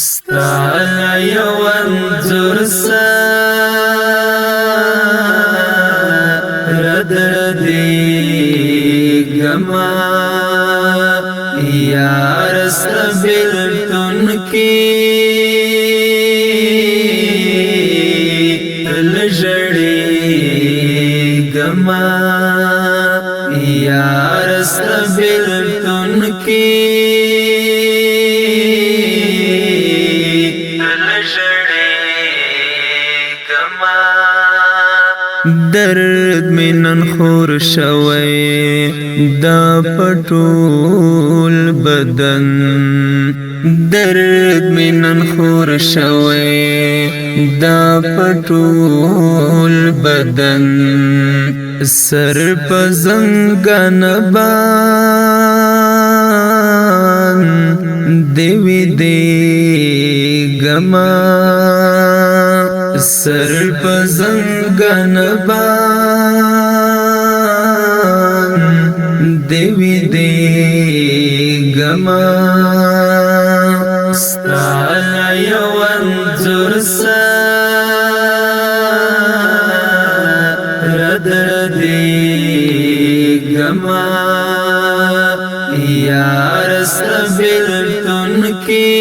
ستاله یو انځور سره دردېږمه یار سره بېلتون کې تل ژړېږمه یار سره بېلتون کې درد می نن خور شوی دا پټول بدن درد می نن خور شوی دا پټول بدن سر په زنګان باندې وی دی ګما سر په زنګان باندې وی دی ګما ستاله یو انځور سره دردېږمه یار سره بېلتون کې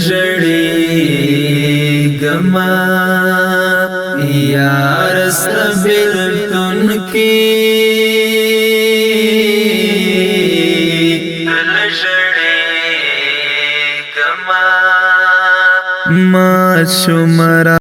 ژړېږمه یار سره بېلتون کې تل ژړېږمه ما شمره